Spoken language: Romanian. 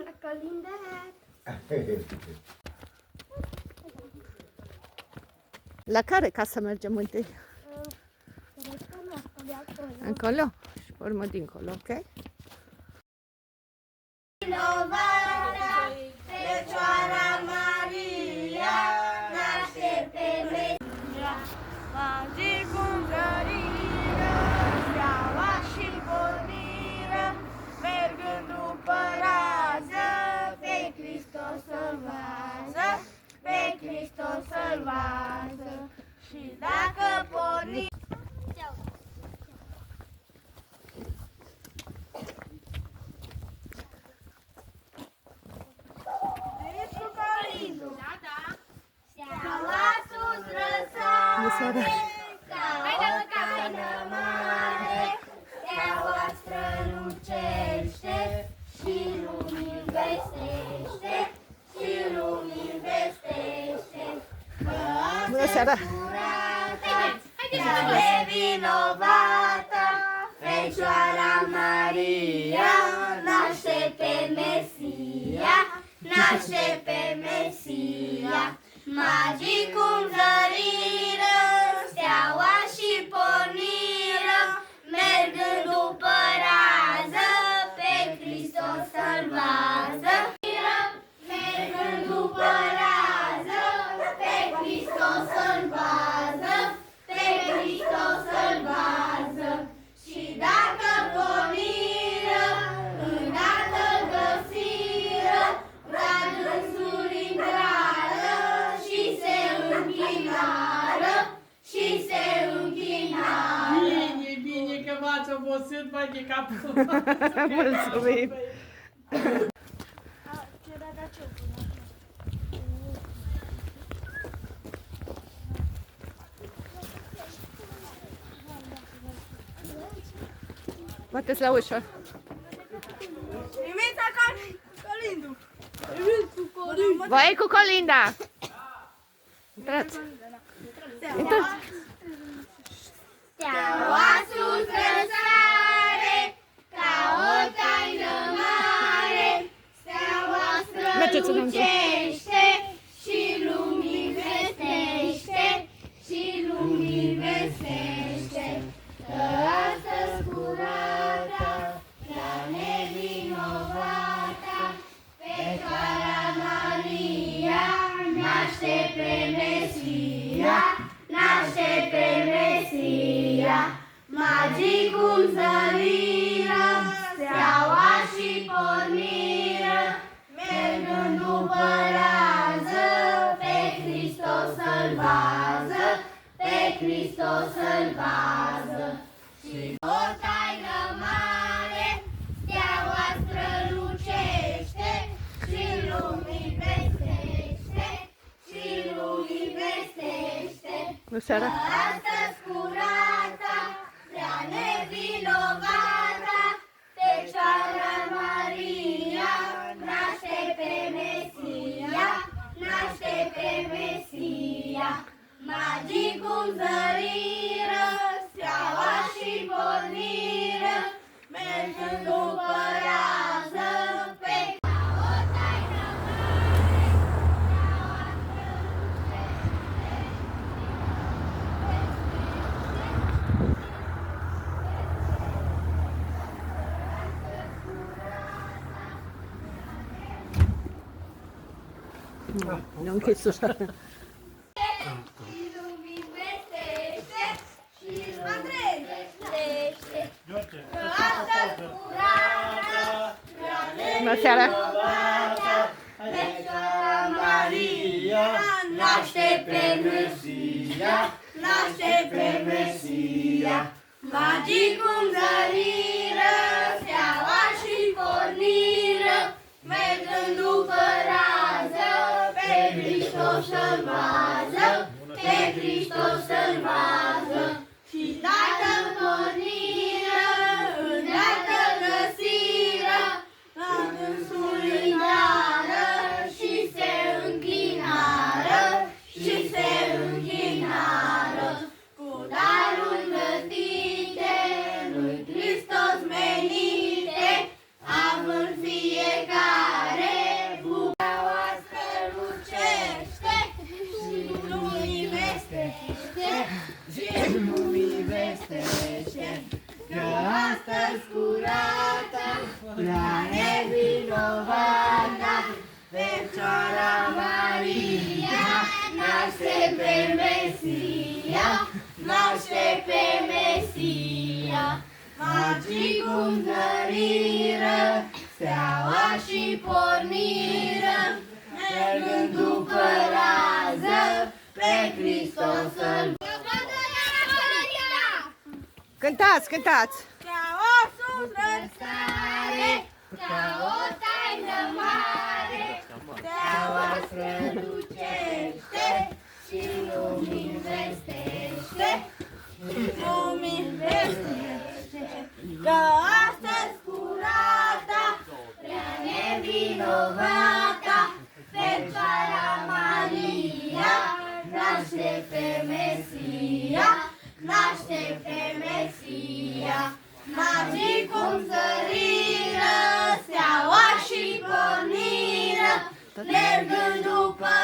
La colindat. La care casă mergem întâi? Cred că nu, de acolo. Încolo? Și pe urmă dincolo, ok? Vinovata, Fecioara Maria, naște pe Mesia. Magii cum zăriră, steaua și porniră, mergând după rază, pe Hristos să-L vază, pe Hristos să-L vază. Și dacă porni... Steaua sus răsare, ca o taină mare, steaua strălucește și lumii vestește, și lumii vestește. Bună seara! Cea nevinovată, Fecioara Maria, naște pe Mesia, naște pe Mesia. Magii cum zăriră, steaua și porniră, mergând după rază, pe Hristos să-L vază. Mergând după rază, pe Hristos să-L vază, pe Hristos să-L vază. Și dacă porniră, îndată găsiră, la dânsul intrară și se închinară, și se închinară. Bine, bine că v-ați obosit, băi, de capul. Mulțumim! Bate-ți la ușă! Imița Colindu! Colindu! Voi cu Colinda! Intrați! Intrați! Steaua sus răsare, ca o taină mare, steaua strălucește și lumii vestește, și lumii vestește. Că astăzi curată, prea nevinovata, Fecioara Maria, naște pe Mesia, naște pe Mesia. Magii cum zăriră, steaua și porniră, mergând după rază, pe Hristos să-L vază, pe Hristos să-L vază. Și o taină mare, steaua strălucește și lumii vestește, și lumii vestește. Bună seara! Astăzi curata, prea nevinovata, Fecioara Maria, naște pe Mesia, naște pe Mesia. Magii cum zăriră, steaua și porniră, mergând după rază, pe o taină mare, steaua Nu închis ușa! și lumii vestește, și lumii vestește. Că astăzi curată, prea Bună seara! nevinovata, Fecioara Maria, naște pe Mesia, naște pe Mesia. Magii cum zăriră, steaua și porniră, mergând după rază, pe Hristos să-L vază, pe Hristos să-L vază. Și dacă porniră, îndată găsiră, la dânsul intrară și se închinară, și se închinară. Cu darul gătite, lui Hristos menite, având fiecare vinovata, Fecioara Maria, naște pe Mesia, naște pe Mesia. Magii cum zăriră, steaua și porniră, mergând după rază, pe Hristos să-L Cântați, cântați! ca o sus răsare, ca o taină mare, steaua strălucește și lumini vestește, lumini vestește, că astăzi curata, prea nevinovata, Fecioara Maria, naște pe Mesia, naște pe Mesia. Magii cum zăriră, steaua și porniră, mergând după